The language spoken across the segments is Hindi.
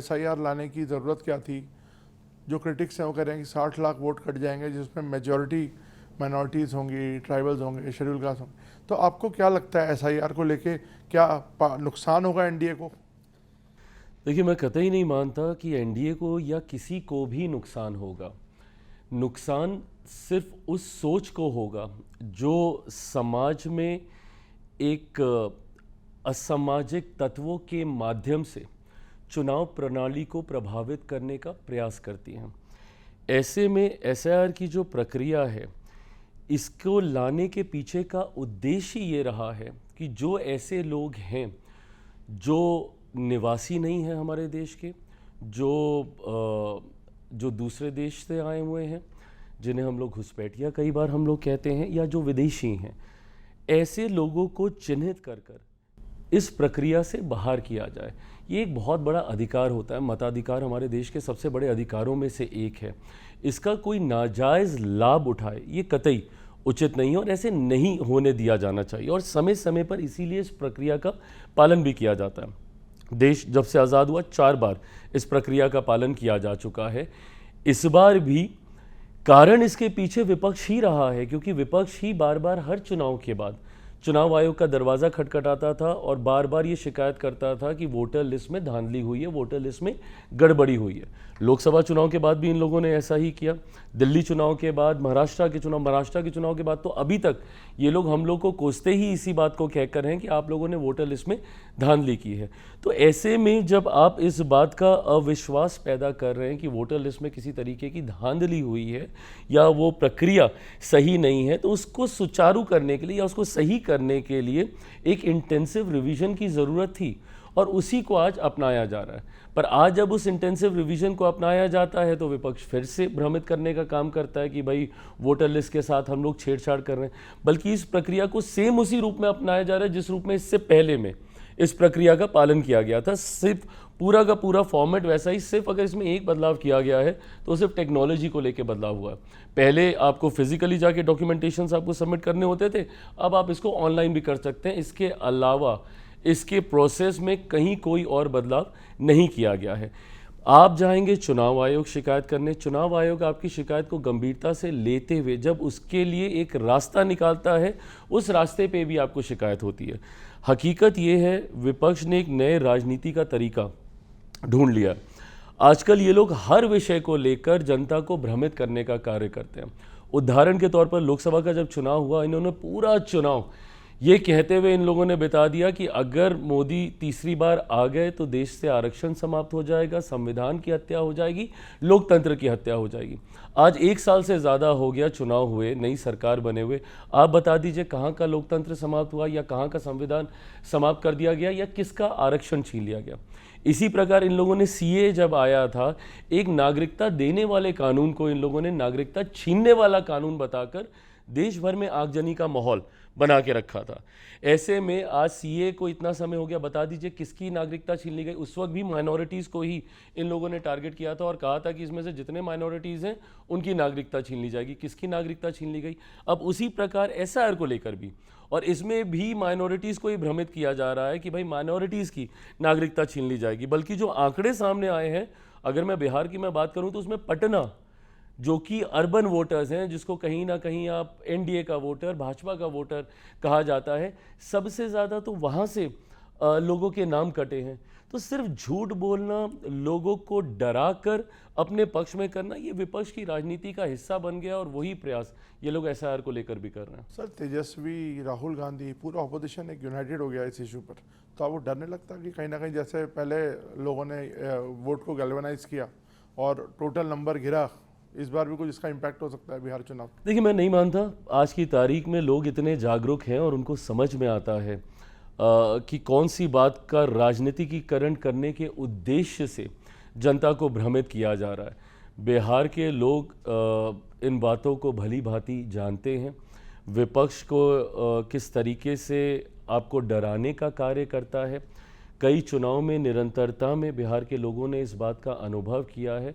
एसआईआर लाने की ज़रूरत क्या थी? जो क्रिटिक्स हैं वो कह रहे हैं कि 60 लाख वोट कट जाएंगे, जिसमें मेजॉरिटी माइनॉरिटीज़ होंगी, ट्राइबल्स होंगे, शेड्यूल कास्ट होंगे। तो आपको क्या लगता है एसआईआर को लेके क्या नुकसान होगा एनडीए को? देखिए, मैं कतई नहीं मानता कि एनडीए को या किसी को भी नुकसान होगा। नुकसान सिर्फ उस सोच को होगा जो समाज में एक असामाजिक तत्वों के माध्यम से चुनाव प्रणाली को प्रभावित करने का प्रयास करती हैं। ऐसे में एसआईआर की जो प्रक्रिया है, इसको लाने के पीछे का उद्देश्य ये रहा है कि जो ऐसे लोग हैं जो निवासी नहीं हैं हमारे देश के, जो दूसरे देश से आए हुए हैं, जिन्हें हम लोग घुसपैठिया कई बार हम लोग कहते हैं, या जो विदेशी हैं, ऐसे लोगों को चिन्हित कर कर इस प्रक्रिया से बाहर किया जाए। ये एक बहुत बड़ा अधिकार होता है। मताधिकार हमारे देश के सबसे बड़े अधिकारों में से एक है। इसका कोई नाजायज़ लाभ उठाए, ये कतई उचित नहीं है और ऐसे नहीं होने दिया जाना चाहिए। और समय समय पर इसीलिए इस प्रक्रिया का पालन भी किया जाता है। देश जब से आज़ाद हुआ 4 बार इस प्रक्रिया का पालन किया जा चुका है। इस बार भी कारण इसके पीछे विपक्ष ही रहा है, क्योंकि विपक्ष ही बार बार हर चुनाव के बाद चुनाव आयोग का दरवाज़ा खटखटाता था और बार बार ये शिकायत करता था कि वोटर लिस्ट में धांधली हुई है, वोटर लिस्ट में गड़बड़ी हुई है। लोकसभा चुनाव के बाद भी इन लोगों ने ऐसा ही किया, दिल्ली चुनाव के बाद, महाराष्ट्र के चुनाव के बाद, तो अभी तक ये लोग हम लोग को कोसते ही इसी बात को कहकर हैं कि आप लोगों ने वोटर लिस्ट में धांधली की है। तो ऐसे में जब आप इस बात का अविश्वास पैदा कर रहे हैं कि वोटर लिस्ट में किसी तरीके की धांधली हुई है या वो प्रक्रिया सही नहीं है, तो उसको सुचारू करने के लिए या उसको सही करने के लिए एक इंटेंसिव रिवीजन की ज़रूरत थी और उसी को आज अपनाया जा रहा है। पर आज जब उस इंटेंसिव रिवीजन को अपनाया जाता है तो विपक्ष फिर से भ्रमित करने का काम करता है कि भाई वोटर लिस्ट के साथ हम लोग छेड़छाड़ कर रहे हैं, बल्कि इस प्रक्रिया को सेम उसी रूप में अपनाया जा रहा है जिस रूप में इससे पहले में इस प्रक्रिया का पालन किया गया था। सिर्फ पूरा का पूरा फॉर्मेट वैसा ही, सिर्फ अगर इसमें एक बदलाव किया गया है तो सिर्फ टेक्नोलॉजी को लेकर बदलाव हुआ है। पहले आपको फिजिकली जाके डॉक्यूमेंटेशंस आपको सबमिट करने होते थे, अब आप इसको ऑनलाइन भी कर सकते हैं। इसके अलावा इसके प्रोसेस में कहीं कोई और बदलाव नहीं किया गया है। आप जाएंगे चुनाव आयोग शिकायत करने, चुनाव आयोग आपकी शिकायत को गंभीरता से लेते हुए जब उसके लिए एक रास्ता निकालता है, उस रास्ते पे भी आपको शिकायत होती है। हकीकत ये है, विपक्ष ने एक नए राजनीति का तरीका ढूंढ लिया। आजकल ये लोग हर विषय को लेकर जनता को भ्रमित करने का कार्य करते हैं। उदाहरण के तौर पर लोकसभा का जब चुनाव हुआ, इन्होंने पूरा चुनाव ये कहते हुए इन लोगों ने बिता दिया कि अगर मोदी तीसरी बार आ गए तो देश से आरक्षण समाप्त हो जाएगा, संविधान की हत्या हो जाएगी, लोकतंत्र की हत्या हो जाएगी। आज 1 साल से ज़्यादा हो गया चुनाव हुए, नई सरकार बने हुए। आप बता दीजिए कहाँ का लोकतंत्र समाप्त हुआ या कहाँ का संविधान समाप्त कर दिया गया या किसका आरक्षण छीन लिया गया। इसी प्रकार इन लोगों ने सीए जब आया था, एक नागरिकता देने वाले कानून को इन लोगों ने नागरिकता छीनने वाला कानून बताकर देश भर में आगजनी का माहौल बना के रखा था। ऐसे में आज सीए को इतना समय हो गया, बता दीजिए किसकी नागरिकता छीन ली गई। उस वक्त भी माइनॉरिटीज़ को ही इन लोगों ने टारगेट किया था और कहा था कि इसमें से जितने माइनॉरिटीज़ हैं उनकी नागरिकता छीन ली जाएगी। किसकी नागरिकता छीन ली गई? अब उसी प्रकार एसआईआर को लेकर भी, और इसमें भी माइनॉरिटीज़ को ही भ्रमित किया जा रहा है कि भाई माइनॉरिटीज़ की नागरिकता छीन ली जाएगी। बल्कि जो आंकड़े सामने आए हैं, अगर मैं बिहार की मैं बात करूँ तो उसमें पटना, जो कि अर्बन वोटर्स हैं, जिसको कहीं ना कहीं आप एनडीए का वोटर, भाजपा का वोटर कहा जाता है, सबसे ज़्यादा तो वहाँ से लोगों के नाम कटे हैं। तो सिर्फ झूठ बोलना, लोगों को डरा कर अपने पक्ष में करना, ये विपक्ष की राजनीति का हिस्सा बन गया और वही प्रयास ये लोग एसआईआर को लेकर भी कर रहे हैं। सर, तेजस्वी, राहुल गांधी, पूरा ऑपोजिशन एक यूनाइटेड हो गया इस इशू पर, तो आपको डर नहीं लगता कि कहीं ना कहीं जैसे पहले लोगों ने वोट को गैल्वेनाइज किया और टोटल नंबर गिरा, इस बार भी कुछ इसका इम्पैक्ट हो सकता है बिहार चुनाव? देखिए, मैं नहीं मानता आज की तारीख में लोग इतने जागरूक हैं और उनको समझ में आता है कि कौन सी बात का राजनीतिकीकरण करने के उद्देश्य से जनता को भ्रमित किया जा रहा है। बिहार के लोग इन बातों को भली भांति जानते हैं। विपक्ष को किस तरीके से आपको डराने का कार्य करता है, कई चुनाव में निरंतरता में बिहार के लोगों ने इस बात का अनुभव किया है।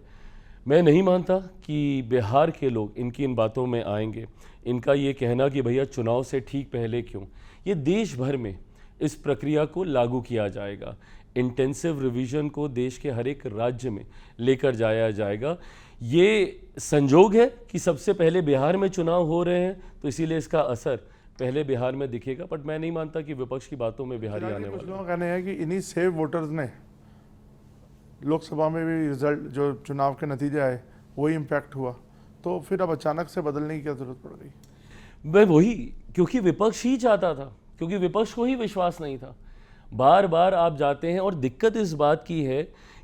मैं नहीं मानता कि बिहार के लोग इनकी इन बातों में आएंगे। इनका ये कहना कि भैया चुनाव से ठीक पहले क्यों, ये देश भर में इस प्रक्रिया को लागू किया जाएगा। इंटेंसिव रिवीजन को देश के हर एक राज्य में लेकर जाया जाएगा। ये संजोग है कि सबसे पहले बिहार में चुनाव हो रहे हैं, तो इसीलिए इसका असर पहले बिहार में दिखेगा। बट मैं नहीं मानता कि विपक्ष की बातों में बिहारी आने कुछ वाले लोगों का कहना है कि इन्हीं सेव वोटर्स ने लोकसभा में भी रिजल्ट जो चुनाव के नतीजे आए वही इम्पैक्ट हुआ, तो फिर अब अचानक से बदलने की क्या जरूरत पड़ गई? मैं वही, क्योंकि विपक्ष ही चाहता था, क्योंकि विपक्ष को ही विश्वास नहीं था। बार बार आप जाते हैं और दिक्कत इस बात की है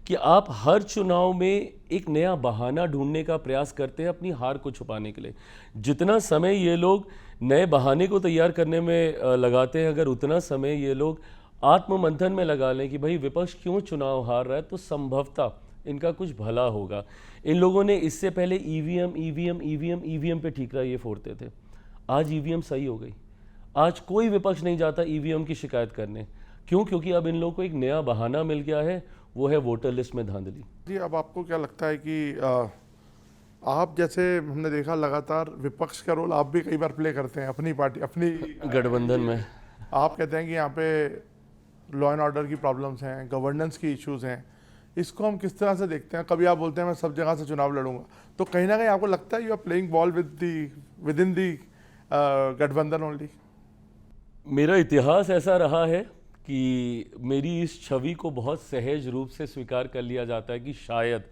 कि आप हर चुनाव में एक नया बहाना ढूंढने का प्रयास करते हैं अपनी हार को छुपाने के लिए। जितना समय ये लोग नए बहाने को तैयार करने में लगाते हैं, अगर उतना समय ये लोग आत्ममंथन में लगा लें कि भाई विपक्ष क्यों चुनाव हार रहा है, तो संभवतः इनका कुछ भला होगा। इन लोगों ने इससे पहले ईवीएम पे ठीकरा ये फोड़ते थे। आज ईवीएम सही हो गई। आज कोई विपक्ष नहीं जाता ईवीएम की शिकायत करने। क्यों? क्योंकि अब इन लोगों को एक नया बहाना मिल गया है, वो है वोटर लिस्ट में धांधली। जी, अब आपको क्या लगता है कि आप जैसे हमने देखा लगातार विपक्ष का रोल आप भी कई बार प्ले करते हैं अपनी पार्टी अपनी गठबंधन में आप कहते हैं कि यहाँ पे लॉ एंड ऑर्डर की प्रॉब्लम्स हैं, गवर्नेंस की इश्यूज हैं, इसको हम किस तरह से देखते हैं? कभी आप बोलते हैं मैं सब जगह से चुनाव लड़ूंगा, तो कहीं ना कहीं आपको लगता है you are playing ball with in the गठबंधन ओनली? मेरा इतिहास ऐसा रहा है कि मेरी इस छवि को बहुत सहज रूप से स्वीकार कर लिया जाता है कि शायद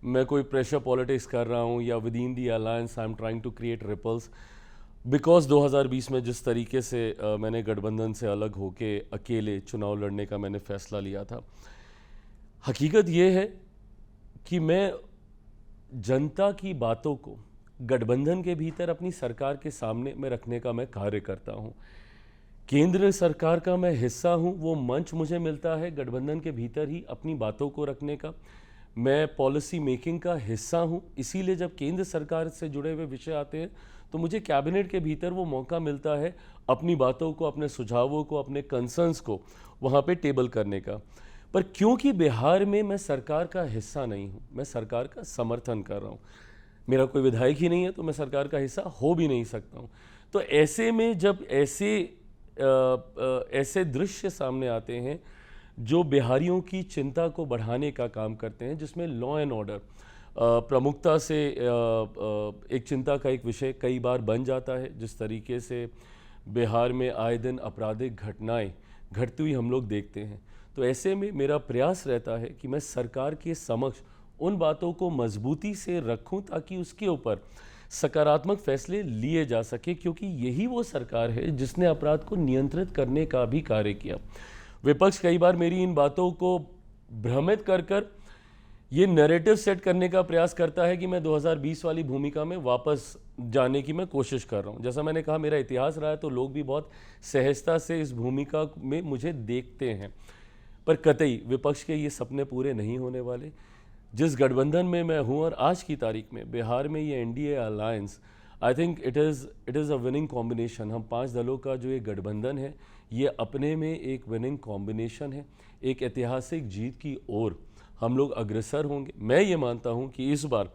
मैं कोई प्रेशर पॉलिटिक्स कर रहा हूँ या with in the alliance I am trying to create ripples. Because 2020 में जिस तरीके से मैंने गठबंधन से अलग होके अकेले चुनाव लड़ने का मैंने फैसला लिया था, हकीकत ये है कि मैं जनता की बातों को गठबंधन के भीतर अपनी सरकार के सामने में रखने का मैं कार्य करता हूँ। केंद्र सरकार का मैं हिस्सा हूँ, वो मंच मुझे मिलता है गठबंधन के भीतर ही अपनी बातों को रखने का। मैं पॉलिसी मेकिंग का हिस्सा हूँ, इसीलिए जब केंद्र सरकार से जुड़े हुए विषय आते हैं तो मुझे कैबिनेट के भीतर वो मौका मिलता है अपनी बातों को, अपने सुझावों को, अपने कंसर्न्स को वहाँ पे टेबल करने का। पर क्योंकि बिहार में मैं सरकार का हिस्सा नहीं हूँ, मैं सरकार का समर्थन कर रहा हूँ, मेरा कोई विधायक ही नहीं है, तो मैं सरकार का हिस्सा हो भी नहीं सकता हूँ। तो ऐसे में जब ऐसे दृश्य सामने आते हैं जो बिहारियों की चिंता को बढ़ाने का काम करते हैं, जिसमें लॉ एंड ऑर्डर प्रमुखता से एक चिंता का एक विषय कई बार बन जाता है, जिस तरीके से बिहार में आए दिन आपराधिक घटनाएं घटती हुई हम लोग देखते हैं, तो ऐसे में मेरा प्रयास रहता है कि मैं सरकार के समक्ष उन बातों को मजबूती से रखूं ताकि उसके ऊपर सकारात्मक फैसले लिए जा सके, क्योंकि यही वो सरकार है जिसने अपराध को नियंत्रित करने का भी कार्य किया। विपक्ष कई बार मेरी इन बातों को भ्रमित कर ये नैरेटिव सेट करने का प्रयास करता है कि मैं 2020 वाली भूमिका में वापस जाने की मैं कोशिश कर रहा हूँ। जैसा मैंने कहा, मेरा इतिहास रहा है, तो लोग भी बहुत सहजता से इस भूमिका में मुझे देखते हैं। पर कतई विपक्ष के ये सपने पूरे नहीं होने वाले। जिस गठबंधन में मैं हूँ और आज की तारीख में बिहार में ये NDA alliance, I think it is a winning combination. हम 5 दलों का जो ये गठबंधन है, ये अपने में एक विनिंग कॉम्बिनेशन है। एक ऐतिहासिक जीत की ओर हम लोग अग्रसर होंगे। मैं ये मानता हूँ कि इस बार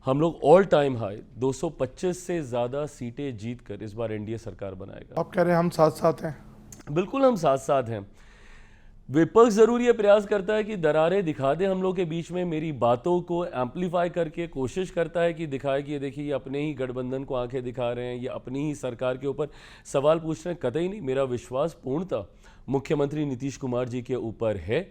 हम लोग ऑल टाइम हाई 225 से ज़्यादा सीटें जीत कर इस बार एनडीए सरकार बनाएगा। आप कह रहे हैं हम साथ साथ हैं? बिल्कुल हम साथ साथ हैं। विपक्ष जरूर ये प्रयास करता है कि दरारें दिखा दे हम लोग के बीच में, मेरी बातों को एम्पलीफाई करके कोशिश करता है कि दिखाए कि ये देखिए ये अपने ही गठबंधन को आंखें दिखा रहे हैं, ये अपनी ही सरकार के ऊपर सवाल पूछ रहे हैं। कतई नहीं, मेरा विश्वास पूर्णतः मुख्यमंत्री नीतीश कुमार जी के ऊपर है।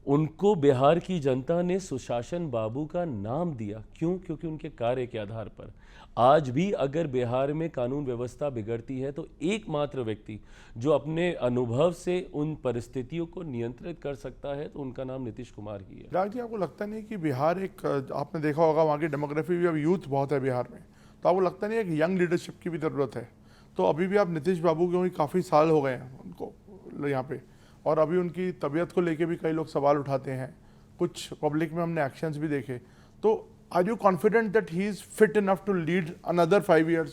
उनको बिहार की जनता ने सुशासन बाबू का नाम दिया। क्यों? क्योंकि उनके कार्य के आधार पर आज भी अगर बिहार में कानून व्यवस्था बिगड़ती है तो एकमात्र व्यक्ति जो अपने अनुभव से उन परिस्थितियों को नियंत्रित कर सकता है, तो उनका नाम नीतीश कुमार ही है। राज जी, आपको लगता नहीं कि बिहार एक, आपने देखा होगा वहाँ की डेमोग्राफी भी, अब यूथ बहुत है बिहार में, तो आपको लगता नहीं है कि यंग लीडरशिप की भी ज़रूरत है? तो अभी भी आप नीतीश बाबू के काफ़ी साल हो गए हैं उनको यहाँ पे, और अभी उनकी तबीयत को लेके भी कई लोग सवाल उठाते हैं, कुछ पब्लिक में हमने एक्शंस भी देखे। तो are you confident that he is fit enough to lead another 5 years?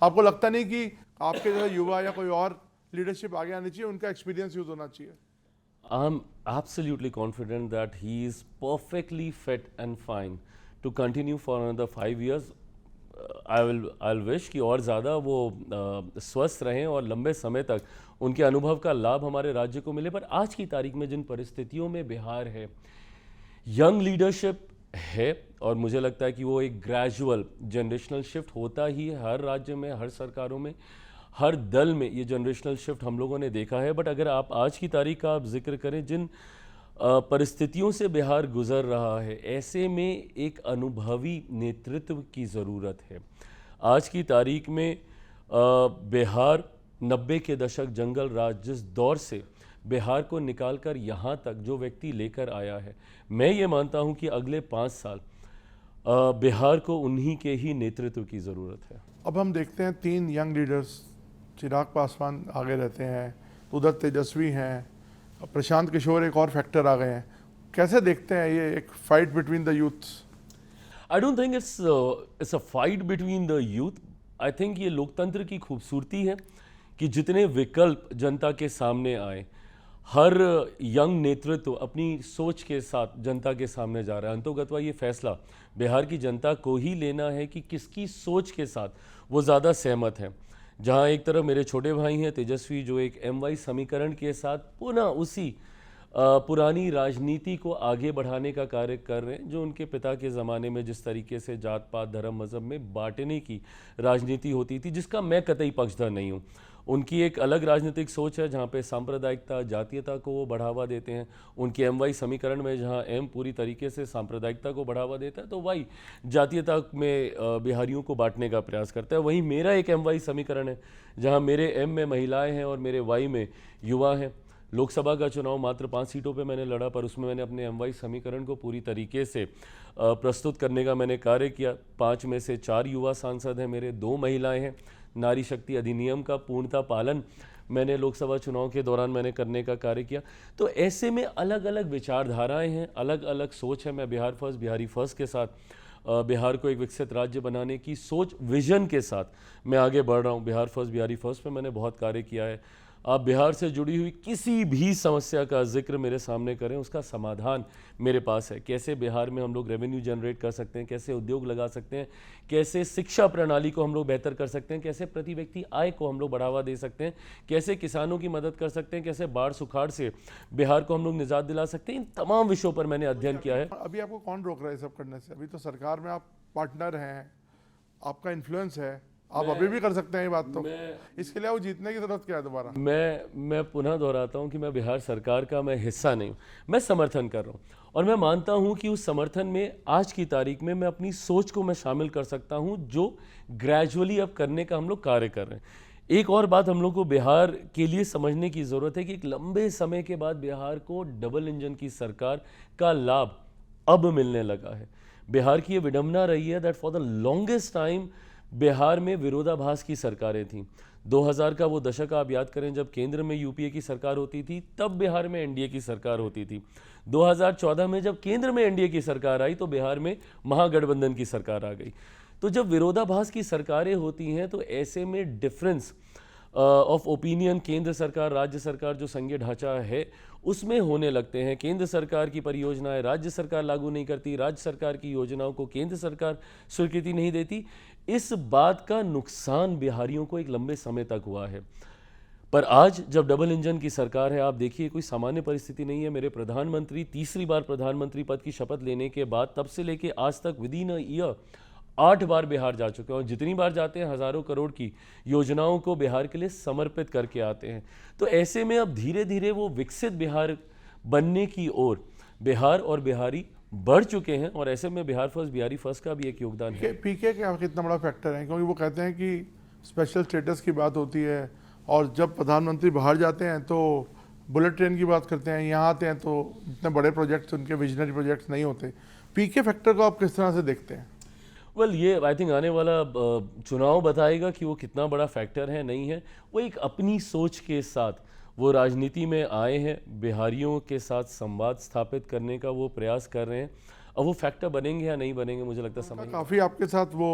आपको लगता नहीं कि आपके जैसा युवा या कोई और लीडरशिप आगे आनी चाहिए, उनका एक्सपीरियंस यूज होना चाहिए? I'm absolutely confident that he is perfectly fit and fine to continue for another 5 years. I wish कि और ज़्यादा वो स्वस्थ रहें और लंबे समय तक उनके अनुभव का लाभ हमारे राज्य को मिले। पर आज की तारीख में जिन परिस्थितियों में बिहार है, यंग लीडरशिप है, और मुझे लगता है कि वो एक ग्रेजुअल जनरेशनल शिफ्ट होता ही है हर राज्य में, हर सरकारों में, हर दल में ये जनरेशनल शिफ्ट हम लोगों ने देखा है। बट अगर आप आज की तारीख का आप जिक्र करें, जिन परिस्थितियों से बिहार गुजर रहा है, ऐसे में एक अनुभवी नेतृत्व की ज़रूरत है। आज की तारीख में बिहार 90 के दशक जंगल राज जिस दौर से बिहार को निकालकर यहाँ तक जो व्यक्ति लेकर आया है, मैं ये मानता हूँ कि अगले 5 साल बिहार को उन्हीं के ही नेतृत्व की ज़रूरत है। अब हम देखते हैं 3 यंग लीडर्स, चिराग पासवान आगे रहते हैं, उधर तेजस्वी हैं, प्रशांत किशोर एक और फैक्टर आ गए हैं। कैसे देखते हैं ये एक fight between the youths? I don't think it's a fight between the youth. I think ये लोकतंत्र की खूबसूरती है कि जितने विकल्प जनता के सामने आए, हर यंग नेतृत्व अपनी सोच के साथ जनता के सामने जा रहा है। अंतोगत्वा ये फैसला बिहार की जनता को ही लेना है कि किसकी सोच के साथ वो ज़्यादा सहमत है। जहाँ एक तरफ मेरे छोटे भाई हैं तेजस्वी, जो एक MY समीकरण के साथ पुनः उसी पुरानी राजनीति को आगे बढ़ाने का कार्य कर रहे हैं, जो उनके पिता के ज़माने में जिस तरीके से जात पात धर्म मज़हब में बांटने की राजनीति होती थी, जिसका मैं कतई पक्षधर नहीं हूँ। उनकी एक अलग राजनीतिक सोच है जहाँ पे सांप्रदायिकता, जातीयता को वो बढ़ावा देते हैं। उनके MY समीकरण में जहाँ M पूरी तरीके से सांप्रदायिकता को बढ़ावा देता है, तो Y जातीयता में बिहारियों को बांटने का प्रयास करता है। वहीं मेरा एक MY समीकरण है जहाँ मेरे M में महिलाएं हैं और मेरे Y में युवा हैं। लोकसभा का चुनाव मात्र 5 सीटों पे मैंने लड़ा, पर उसमें मैंने अपने MY समीकरण को पूरी तरीके से प्रस्तुत करने का मैंने कार्य किया। 5 में से 4 युवा सांसद हैं मेरे, 2 महिलाएं हैं। नारी शक्ति अधिनियम का पूर्णतः पालन मैंने लोकसभा चुनाव के दौरान मैंने करने का कार्य किया। तो ऐसे में अलग अलग विचारधाराएं हैं, अलग अलग सोच है। मैं बिहार फर्स्ट, बिहारी फर्स्ट के साथ बिहार को एक विकसित राज्य बनाने की सोच, विजन के साथ मैं आगे बढ़ रहा हूँ। बिहार फर्स्ट, बिहारी फर्स्ट पे मैंने बहुत कार्य किया है। आप बिहार से जुड़ी हुई किसी भी समस्या का जिक्र मेरे सामने करें, उसका समाधान मेरे पास है। कैसे बिहार में हम लोग रेवेन्यू जनरेट कर सकते हैं, कैसे उद्योग लगा सकते हैं, कैसे शिक्षा प्रणाली को हम लोग बेहतर कर सकते हैं, कैसे प्रति व्यक्ति आय को हम लोग बढ़ावा दे सकते हैं, कैसे किसानों की मदद कर सकते हैं, कैसे बाढ़ सुखाड़ से बिहार को हम लोग निजात दिला सकते हैं। इन तमाम विषयों पर मैंने अध्ययन किया है। अभी आपको कौन रोक रहा है सब करने से? अभी तो सरकार में आप पार्टनर हैं, आपका इन्फ्लुएंस है, आप अभी भी कर सकते हैं ये बात। तो इसके लिए वो जीतने की जरूरत क्या है दोबारा? मैं पुनः दोहराता हूं कि मैं बिहार सरकार का मैं हिस्सा नहीं हूं, मैं समर्थन कर रहा हूं। और मैं मानता हूं कि उस समर्थन में आज की तारीख में मैं अपनी सोच को मैं शामिल कर सकता हूं, जो ग्रेजुअली अब करने का हम लोग कार्य कर रहे हैं। एक और बात हम लोग को बिहार के लिए समझने की ज़रूरत है कि एक लंबे समय के बाद बिहार को डबल इंजन की सरकार का लाभ अब मिलने लगा है। बिहार की ये विडंबना रही है that for the longest time Bihar में विरोधाभास की सरकारें थीं। 2000 का वो दशक आप याद करें, जब केंद्र में UPA की सरकार होती थी, तब बिहार में NDA की सरकार होती थी। 2014 में जब केंद्र में NDA की सरकार आई, तो बिहार में महागठबंधन की सरकार आ गई। तो जब विरोधाभास की सरकारें होती हैं, तो ऐसे में डिफरेंस ऑफ ओपिनियन केंद्र सरकार, राज्य सरकार जो संघीय ढांचा है उसमें होने लगते हैं। केंद्र सरकार की परियोजनाएं राज्य सरकार लागू नहीं करती, राज्य सरकार की योजनाओं को केंद्र सरकार स्वीकृति नहीं देती। इस बात का नुकसान बिहारियों को एक लंबे समय तक हुआ है। पर आज जब डबल इंजन की सरकार है, आप देखिए कोई सामान्य परिस्थिति नहीं है। मेरे प्रधानमंत्री तीसरी बार प्रधानमंत्री पद की शपथ लेने के बाद तब से लेके आज तक विदिन अ ईयर 8 बार बिहार जा चुके हैं, और जितनी बार जाते हैं हज़ारों करोड़ की योजनाओं को बिहार के लिए समर्पित करके आते हैं। तो ऐसे में अब धीरे धीरे वो विकसित बिहार बनने की ओर बिहार और बिहारी बढ़ चुके हैं, और ऐसे में बिहार फर्स्ट, बिहारी फर्स्ट का भी एक योगदान है। PK का कितना बड़ा फैक्टर है? क्योंकि वो कहते हैं कि स्पेशल स्टेटस की बात होती है, और जब प्रधानमंत्री बाहर जाते हैं तो बुलेट ट्रेन की बात करते हैं, यहाँ आते हैं तो इतने बड़े प्रोजेक्ट्स, उनके विजनरी प्रोजेक्ट्स नहीं होते। PK फैक्टर को आप किस तरह से देखते हैं? ये आई थिंक आने वाला चुनाव बताएगा कि वो कितना बड़ा फैक्टर है, नहीं है। वो एक अपनी सोच के साथ वो राजनीति में आए हैं, बिहारियों के साथ संवाद स्थापित करने का वो प्रयास कर रहे हैं। अब वो फैक्टर बनेंगे या नहीं बनेंगे, मुझे लगता है समय काफ़ी आपके साथ वो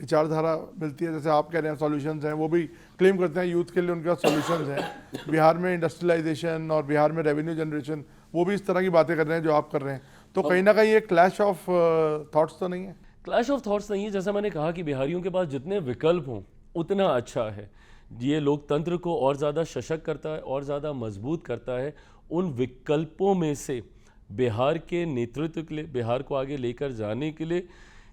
विचारधारा मिलती है। जैसे आप कह रहे हैं सॉल्यूशंस हैं, वो भी क्लेम करते हैं यूथ के लिए उनके पास सॉल्यूशंस हैं। बिहार में इंडस्ट्रियलाइजेशन और बिहार में रेवेन्यू जनरेशन, वो भी इस तरह की बातें कर रहे हैं जो आप कर रहे हैं। तो कहीं ना कहीं एक क्लैश ऑफ थॉट्स तो नहीं है? क्लैश ऑफ थॉट्स नहीं है। जैसा मैंने कहा कि बिहारियों के पास जितने विकल्प हों उतना अच्छा है। ये लोकतंत्र को और ज़्यादा सशक्त करता है, और ज़्यादा मजबूत करता है। उन विकल्पों में से बिहार के नेतृत्व के लिए, बिहार को आगे लेकर जाने के लिए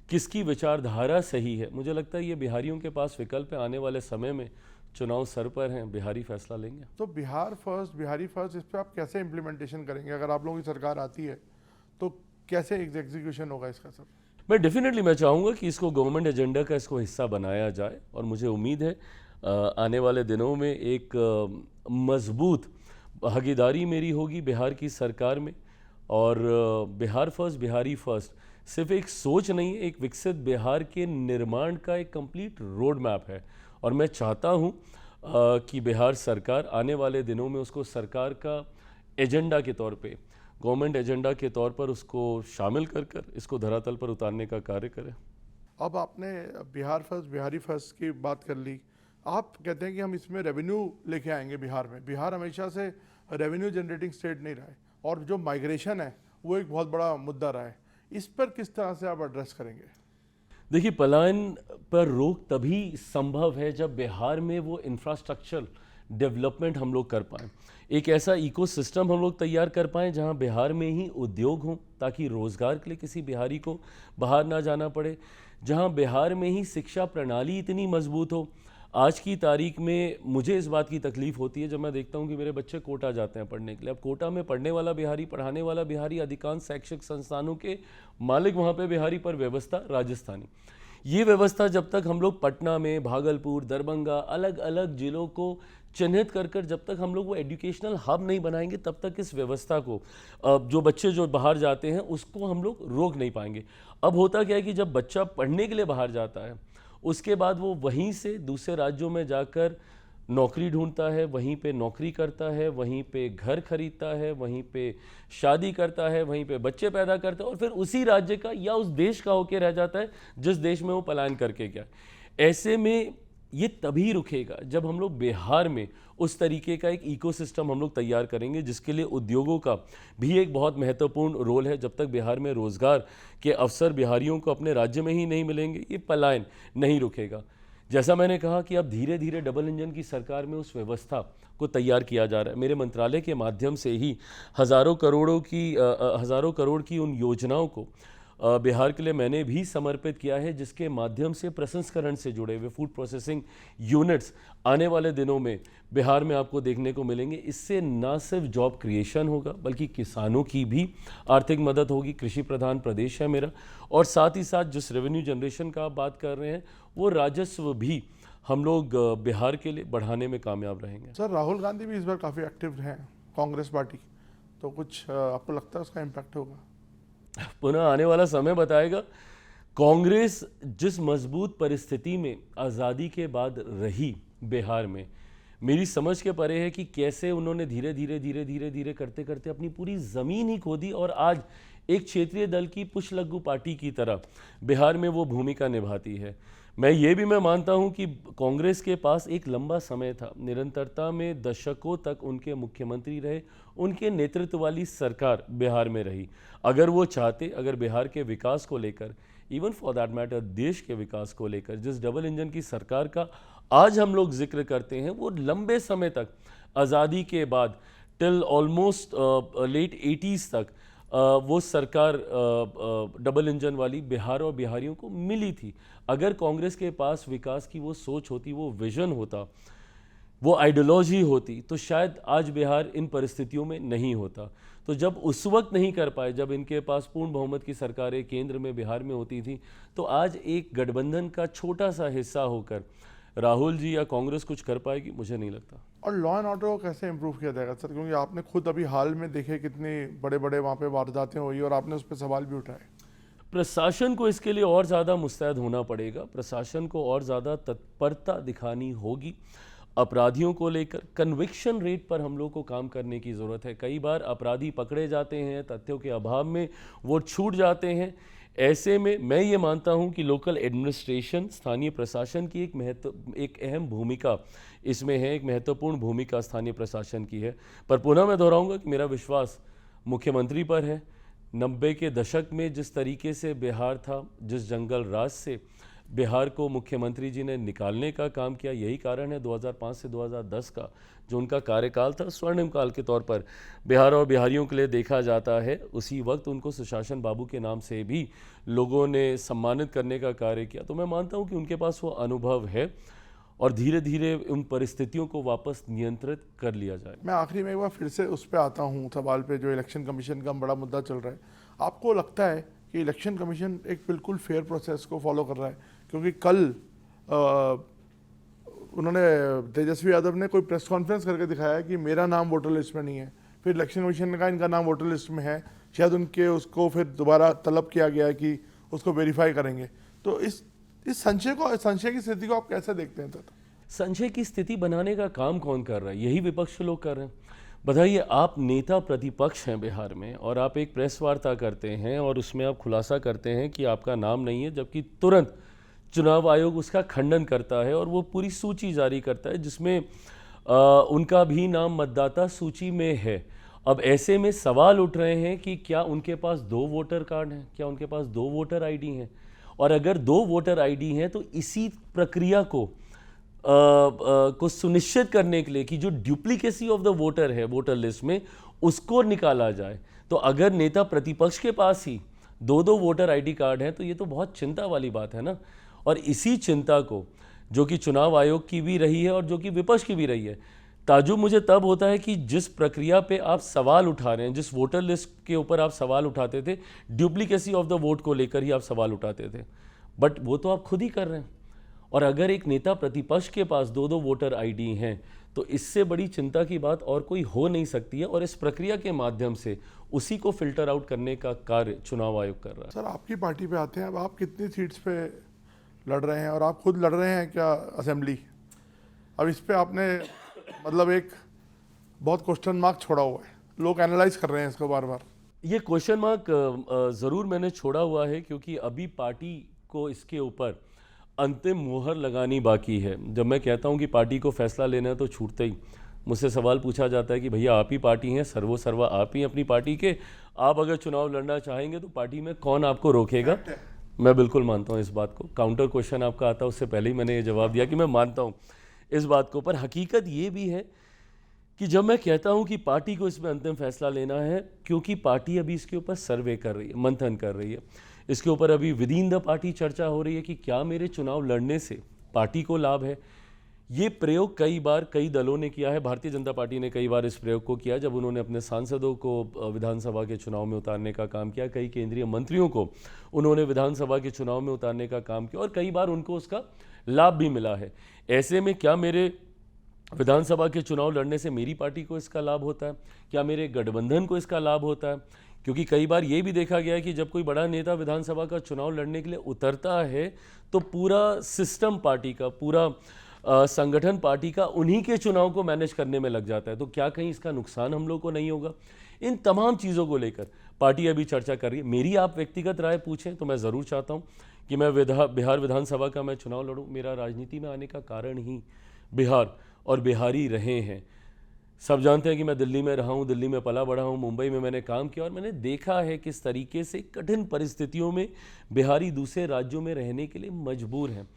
किसकी विचारधारा सही है, मुझे लगता है ये बिहारियों के पास विकल्प है। आने वाले समय में चुनाव सर पर हैं, बिहारी फैसला लेंगे। तो बिहार फर्स्ट, बिहारी फर्स्ट, इस पर आप कैसे इम्प्लीमेंटेशन करेंगे? अगर आप लोगों की सरकार आती है तो कैसे एग्जीक्यूशन होगा इसका सर? मैं चाहूँगा कि इसको गवर्नमेंट एजेंडा का इसको हिस्सा बनाया जाए, और मुझे उम्मीद है आने वाले दिनों में एक मजबूत भागीदारी मेरी होगी बिहार की सरकार में। और बिहार फर्स्ट, बिहारी फर्स्ट सिर्फ एक सोच नहीं है, एक विकसित बिहार के निर्माण का एक कंप्लीट रोड मैप है। और मैं चाहता हूँ कि बिहार सरकार आने वाले दिनों में उसको सरकार का एजेंडा के तौर पे, गवर्नमेंट एजेंडा के तौर पर उसको शामिल कर कर इसको धरातल पर उतारने का कार्य करे। अब आपने बिहार फर्स्ट, बिहारी फर्स्ट की बात कर ली। आप कहते हैं कि हम इसमें रेवेन्यू लेके आएंगे बिहार में। बिहार हमेशा से रेवेन्यू जनरेटिंग स्टेट नहीं रहा है, और जो माइग्रेशन है वो एक बहुत बड़ा मुद्दा रहा है। इस पर किस तरह से आप एड्रेस करेंगे? देखिए, पलायन पर रोक तभी संभव है जब बिहार में वो इंफ्रास्ट्रक्चर डेवलपमेंट हम लोग कर पाएँ, एक ऐसा इकोसिस्टम हम लोग तैयार कर पाएँ जहां बिहार में ही उद्योग हों, ताकि रोज़गार के लिए किसी बिहारी को बाहर ना जाना पड़े, जहां बिहार में ही शिक्षा प्रणाली इतनी मजबूत हो। आज की तारीख में मुझे इस बात की तकलीफ होती है जब मैं देखता हूं कि मेरे बच्चे कोटा जाते हैं पढ़ने के लिए। अब कोटा में पढ़ने वाला बिहारी, पढ़ाने वाला बिहारी, अधिकांश शैक्षिक संस्थानों के मालिक वहां पे बिहारी, पर व्यवस्था राजस्थानी। ये व्यवस्था जब तक हम लोग पटना में, भागलपुर, दरभंगा, अलग अलग जिलों को चिन्हित कर कर जब तक हम लोग वो एजुकेशनल हब नहीं बनाएंगे, तब तक इस व्यवस्था को, जो बच्चे जो बाहर जाते हैं उसको हम लोग रोक नहीं पाएंगे। अब होता क्या है कि जब बच्चा पढ़ने के लिए बाहर जाता है, उसके बाद वो वहीं से दूसरे राज्यों में जाकर नौकरी ढूंढता है, वहीं पे नौकरी करता है, वहीं पे घर खरीदता है, वहीं पे शादी करता है, वहीं पे बच्चे पैदा करता है, और फिर उसी राज्य का या उस देश का होके रह जाता है जिस देश में वो पलायन करके गया। ऐसे में ये तभी रुकेगा जब हम लोग बिहार में उस तरीके का एक इकोसिस्टम हम लोग तैयार करेंगे, जिसके लिए उद्योगों का भी एक बहुत महत्वपूर्ण रोल है। जब तक बिहार में रोजगार के अवसर बिहारियों को अपने राज्य में ही नहीं मिलेंगे, ये पलायन नहीं रुकेगा। जैसा मैंने कहा कि अब धीरे धीरे डबल इंजन की सरकार में उस व्यवस्था को तैयार किया जा रहा है। मेरे मंत्रालय के माध्यम से ही हज़ारों करोड़ की उन योजनाओं को बिहार के लिए मैंने भी समर्पित किया है, जिसके माध्यम से प्रसंस्करण से जुड़े हुए फूड प्रोसेसिंग यूनिट्स आने वाले दिनों में बिहार में आपको देखने को मिलेंगे। इससे न सिर्फ जॉब क्रिएशन होगा, बल्कि किसानों की भी आर्थिक मदद होगी। कृषि प्रधान प्रदेश है मेरा, और साथ ही साथ जिस रेवेन्यू जनरेशन का आप बात कर रहे हैं, वो राजस्व भी हम लोग बिहार के लिए बढ़ाने में कामयाब रहेंगे। सर, राहुल गांधी भी इस बार काफ़ी एक्टिव हैं, कांग्रेस पार्टी, तो कुछ आपको लगता है उसका इम्पैक्ट होगा? पुनः आने वाला समय बताएगा। कांग्रेस जिस मजबूत परिस्थिति में आज़ादी के बाद रही बिहार में, मेरी समझ के परे है कि कैसे उन्होंने धीरे धीरे करते करते अपनी पूरी ज़मीन ही खो दी, और आज एक क्षेत्रीय दल की पुष्लग्गू पार्टी की तरह बिहार में वो भूमिका निभाती है। मैं मानता हूं कि कांग्रेस के पास एक लंबा समय था, निरंतरता में दशकों तक उनके मुख्यमंत्री रहे, उनके नेतृत्व वाली सरकार बिहार में रही। अगर वो चाहते, अगर बिहार के विकास को लेकर, इवन फॉर दैट मैटर देश के विकास को लेकर, जिस डबल इंजन की सरकार का आज हम लोग जिक्र करते हैं, वो लंबे समय तक आज़ादी के बाद टिल ऑलमोस्ट लेट 80s तक वो सरकार डबल इंजन वाली बिहार और बिहारियों को मिली थी। अगर कांग्रेस के पास विकास की वो सोच होती, वो विजन होता, वो आइडियोलॉजी होती, तो शायद आज बिहार इन परिस्थितियों में नहीं होता। तो जब उस वक्त नहीं कर पाए, जब इनके पास पूर्ण बहुमत की सरकारें केंद्र में बिहार में होती थी, तो आज एक गठबंधन का छोटा सा हिस्सा होकर राहुल जी या कांग्रेस कुछ कर पाएगी, मुझे नहीं लगता। और लॉ एंड ऑर्डर को कैसे इम्प्रूव किया जाएगा सर? क्योंकि आपने खुद अभी हाल में देखे कितने बड़े बड़े वहाँ पे वारदातें हुई, और आपने उस पर सवाल भी उठाए। प्रशासन को इसके लिए और ज़्यादा मुस्तैद होना पड़ेगा, प्रशासन को और ज़्यादा तत्परता दिखानी होगी। अपराधियों को लेकर कन्विक्शन रेट पर हम लोग को काम करने की ज़रूरत है। कई बार अपराधी पकड़े जाते हैं, तथ्यों के अभाव में वो छूट जाते हैं। ऐसे में मैं ये मानता हूं कि लोकल एडमिनिस्ट्रेशन, स्थानीय प्रशासन की एक अहम भूमिका इसमें है, एक महत्वपूर्ण भूमिका स्थानीय प्रशासन की है। पर पुनः मैं दोहराऊंगा कि मेरा विश्वास मुख्यमंत्री पर है, 90 के दशक में जिस तरीके से बिहार था, जिस जंगल राज से बिहार को मुख्यमंत्री जी ने निकालने का काम किया, यही कारण है 2005 से 2010 का जो उनका कार्यकाल था, स्वर्णिम काल के तौर पर बिहार और बिहारियों के लिए देखा जाता है। उसी वक्त उनको सुशासन बाबू के नाम से भी लोगों ने सम्मानित करने का कार्य किया। तो मैं मानता हूँ कि उनके पास वो अनुभव है और धीरे धीरे उन परिस्थितियों को वापस नियंत्रित कर लिया जाए। मैं आखिरी में एक बार फिर से उस पर आता हूँ सवाल पे, जो इलेक्शन कमीशन का बड़ा मुद्दा चल रहा है। आपको लगता है कि इलेक्शन कमीशन एक बिल्कुल फेयर प्रोसेस को फॉलो कर रहा है? क्योंकि कल उन्होंने, तेजस्वी यादव ने कोई प्रेस कॉन्फ्रेंस करके दिखाया कि मेरा नाम वोटर लिस्ट में नहीं है, फिर इलेक्शन कमीशन ने कहा इनका नाम वोटर लिस्ट में है, शायद उनके उसको फिर दोबारा तलब किया गया है कि उसको वेरीफाई करेंगे। तो इस संशय की स्थिति को आप कैसे देखते हैं? संशय की स्थिति बनाने का काम कौन कर रहा है? यही विपक्ष लोग कर रहे हैं। बताइए, आप नेता प्रतिपक्ष हैं बिहार में और आप एक प्रेस वार्ता करते हैं और उसमें आप खुलासा करते हैं कि आपका नाम नहीं है, जबकि तुरंत चुनाव आयोग उसका खंडन करता है और वो पूरी सूची जारी करता है जिसमें उनका भी नाम मतदाता सूची में है। अब ऐसे में सवाल उठ रहे हैं कि क्या उनके पास 2 वोटर कार्ड हैं, क्या उनके पास 2 वोटर आईडी हैं? और अगर 2 वोटर आईडी हैं तो इसी प्रक्रिया को सुनिश्चित करने के लिए कि जो डुप्लीकेसी ऑफ द वोटर है वोटर लिस्ट में, उसको निकाला जाए। तो अगर नेता प्रतिपक्ष के पास ही 2-2 वोटर आईडी कार्ड हैं तो ये तो बहुत चिंता वाली बात है ना। और इसी चिंता को, जो कि चुनाव आयोग की भी रही है और जो कि विपक्ष की भी रही है, ताजुब मुझे तब होता है कि जिस प्रक्रिया पे आप सवाल उठा रहे हैं, जिस वोटर लिस्ट के ऊपर आप सवाल उठाते थे, डुप्लीकेसी ऑफ द वोट को लेकर ही आप सवाल उठाते थे, बट वो तो आप खुद ही कर रहे हैं। और अगर एक नेता प्रतिपक्ष के पास 2-2 वोटर आईडी हैं तो इससे बड़ी चिंता की बात और कोई हो नहीं सकती है। और इस प्रक्रिया के माध्यम से उसी को फिल्टर आउट करने का कार्य चुनाव आयोग कर रहा है। सर, आपकी पार्टी पे आते हैं। अब आप कितनी सीट्स पे लड़ रहे हैं और आप खुद लड़ रहे हैं क्या असेंबली? अब इस पे आपने मतलब एक बहुत क्वेश्चन मार्क छोड़ा हुआ है, लोग एनालाइज कर रहे हैं इसको बार बार। ये क्वेश्चन मार्क ज़रूर मैंने छोड़ा हुआ है क्योंकि अभी पार्टी को इसके ऊपर अंतिम मोहर लगानी बाकी है। जब मैं कहता हूं कि पार्टी को फैसला लेना है तो छूटते ही मुझसे सवाल पूछा जाता है कि भैया आप ही पार्टी हैं, सर्वोसर्वा आप ही अपनी पार्टी के, आप अगर चुनाव लड़ना चाहेंगे तो पार्टी में कौन आपको रोकेगा? मैं बिल्कुल मानता हूं इस बात को। काउंटर क्वेश्चन आपका आता है, उससे पहले ही मैंने ये जवाब दिया कि मैं मानता हूं इस बात को। पर हकीकत ये भी है कि जब मैं कहता हूं कि पार्टी को इसमें अंतिम फैसला लेना है, क्योंकि पार्टी अभी इसके ऊपर सर्वे कर रही है, मंथन कर रही है, इसके ऊपर अभी विद इन द पार्टी चर्चा हो रही है कि क्या मेरे चुनाव लड़ने से पार्टी को लाभ है। ये प्रयोग कई बार कई दलों ने किया है। भारतीय जनता पार्टी ने कई बार इस प्रयोग को किया जब उन्होंने अपने सांसदों को विधानसभा के चुनाव में उतारने का काम किया, कई केंद्रीय मंत्रियों को उन्होंने विधानसभा के चुनाव में उतारने का काम किया और कई बार उनको उसका लाभ भी मिला है। ऐसे में क्या मेरे विधानसभा के चुनाव लड़ने से मेरी पार्टी को इसका लाभ होता है? क्या मेरे गठबंधन को इसका लाभ होता है? क्योंकि कई बार ये भी देखा गया है कि जब कोई बड़ा नेता विधानसभा का चुनाव लड़ने के लिए उतरता है तो पूरा सिस्टम पार्टी का, पूरा संगठन पार्टी का उन्हीं के चुनाव को मैनेज करने में लग जाता है। तो क्या कहीं इसका नुकसान हम लोग को नहीं होगा? इन तमाम चीज़ों को लेकर पार्टी अभी चर्चा कर रही है। मेरी आप व्यक्तिगत राय पूछें तो मैं ज़रूर चाहता हूँ कि मैं बिहार विधानसभा का मैं चुनाव लड़ूँ। मेरा राजनीति में आने का कारण ही बिहार और बिहारी रहे हैं। सब जानते हैं कि मैं दिल्ली में रहा हूँ, दिल्ली में पला बढ़ा हूँ, मुंबई में मैंने काम किया और मैंने देखा है किस तरीके से कठिन परिस्थितियों में बिहारी दूसरे राज्यों में रहने के लिए मजबूर हैं।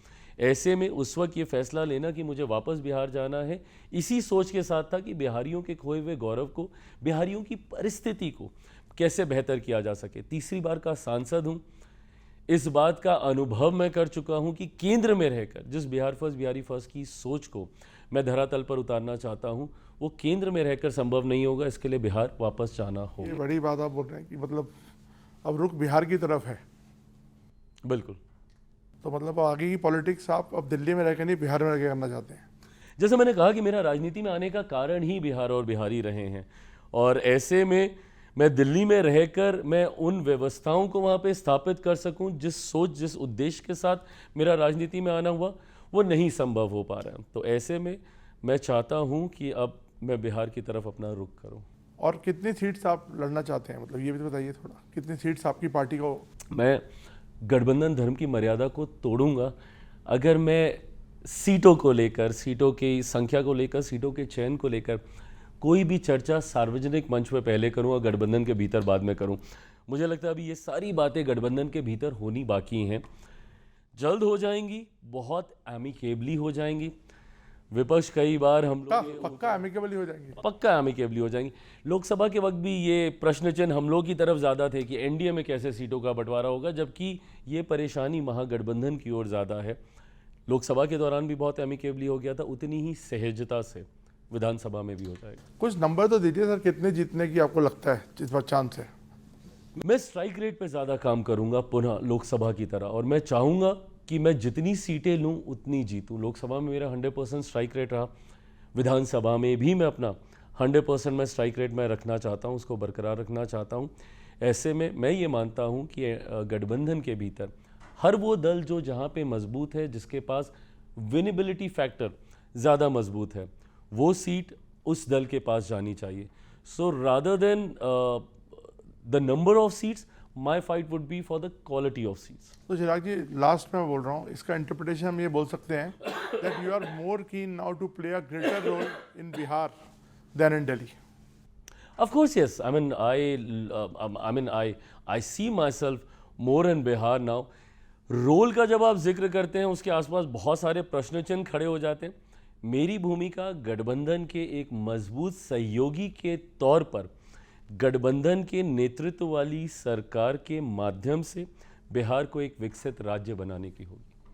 ऐसे में उस वक्त ये फैसला लेना कि मुझे वापस बिहार जाना है, इसी सोच के साथ था कि बिहारियों के खोए हुए गौरव को, बिहारियों की परिस्थिति को कैसे बेहतर किया जा सके। तीसरी बार का सांसद हूँ, इस बात का अनुभव मैं कर चुका हूँ कि केंद्र में रहकर जिस बिहार फर्स्ट बिहारी फर्स्ट की सोच को मैं धरातल पर उतारना चाहता हूँ वो केंद्र में रहकर संभव नहीं होगा। इसके लिए बिहार वापस जाना होगा। ये बड़ी बात आप बोल रहे हैं कि मतलब अब रुख बिहार की तरफ है। बिल्कुल। तो मतलब आगे की पॉलिटिक्स आप अब दिल्ली में रहकर नहीं, बिहार में रहकर करना चाहते हैं? जैसे मैंने कहा कि मेरा राजनीति में आने का कारण ही बिहार और बिहारी रहे हैं और ऐसे में मैं दिल्ली में रहकर मैं उन व्यवस्थाओं को वहाँ पे स्थापित कर सकूँ जिस सोच, जिस उद्देश्य के साथ मेरा राजनीति में आना हुआ, वो नहीं संभव हो पा रहा है। तो ऐसे में मैं चाहता हूँ कि अब मैं बिहार की तरफ अपना रुख करूँ। और कितनी सीट्स आप लड़ना चाहते हैं, मतलब ये भी तो बताइए थोड़ा, कितनी सीट्स आपकी पार्टी को? मैं गठबंधन धर्म की मर्यादा को तोड़ूंगा अगर मैं सीटों को लेकर, सीटों की संख्या को लेकर, सीटों के चयन को लेकर कोई भी चर्चा सार्वजनिक मंच पर पहले करूं और गठबंधन के भीतर बाद में करूं। मुझे लगता है अभी ये सारी बातें गठबंधन के भीतर होनी बाकी हैं, जल्द हो जाएंगी, बहुत एमिकेबली हो जाएंगी। विपक्ष कई बार हम लोग पक्का एमिकेबली हो जाएंगे। पक्का एमिकेबली हो जाएंगी। लोकसभा के वक्त भी ये प्रश्न चिन्ह हम लोग की तरफ ज़्यादा थे कि एनडीए में कैसे सीटों का बंटवारा होगा, जबकि ये परेशानी महागठबंधन की ओर ज़्यादा है। लोकसभा के दौरान भी बहुत एमिकेबली हो गया था, उतनी ही सहजता से विधानसभा में भी हो जाएगा। कुछ नंबर तो दीजिए सर, कितने जीतने की आपको लगता है इस बार चांस है? मैं स्ट्राइक रेट पे ज़्यादा काम करूंगा पुनः लोकसभा की तरह, और मैं चाहूँगा कि मैं जितनी सीटें लूँ उतनी जीतूँ। लोकसभा में मेरा 100% स्ट्राइक रेट रहा, विधानसभा में भी मैं अपना 100% मैं स्ट्राइक रेट में रखना चाहता हूँ, उसको बरकरार रखना चाहता हूँ। ऐसे में मैं ये मानता हूँ कि गठबंधन के भीतर हर वो दल जो जहाँ पे मजबूत है, जिसके पास विनेबिलिटी फैक्टर ज़्यादा मजबूत है, वो सीट उस दल के पास जानी चाहिए। So rather than the number of seats, my fight would be for the quality of seats. तो चिराग जी, लास्ट में मैं बोल रहा हूँ, इसका इंटरप्रिटेशन हम ये बोल सकते हैं that you are more keen now to play a greater role in Bihar than in Delhi. Of course, yes. I see myself more in Bihar now. Role का जब आप जिक्र करते हैं, उसके आसपास बहुत सारे प्रश्न चिन्ह खड़े हो जाते हैं। मेरी भूमिका गठबंधन के एक मजबूत सहयोगी के तौर पर गठबंधन के नेतृत्व वाली सरकार के माध्यम से बिहार को एक विकसित राज्य बनाने की होगी।